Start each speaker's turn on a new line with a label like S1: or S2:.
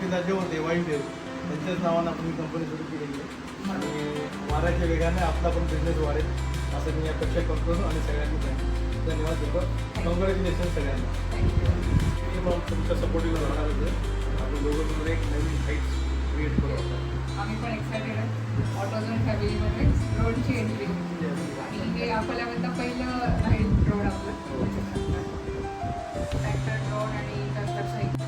S1: पिता जे होते वाईदेव त्यांच्याच नावानं आपण ही कंपनी सुरू केलेली आहे आणि वाऱ्याच्या वेगाने आपला पण बिझनेस वाढेल असं मी अपेक्षा करतो आणि सगळ्यांनी धन्यवाद देतो. कॉंग्रॅच्युलेशन सगळ्यांना. तुमच्या सपोर्टिव्ह राहणार आहे. आपण दोघं मिळून एक नवीन हाईट्स क्रिएट करू.
S2: आम्ही पण एक्सायटेड आहे ऑटोझोन फॅमिलीमध्ये ड्रोनची एंट्री आणि हे अकोल्यामधलं पहिलं राईड ड्रोन आपलं ट्रॅक्टर ड्रोन आणि कन्स्ट्रक्शन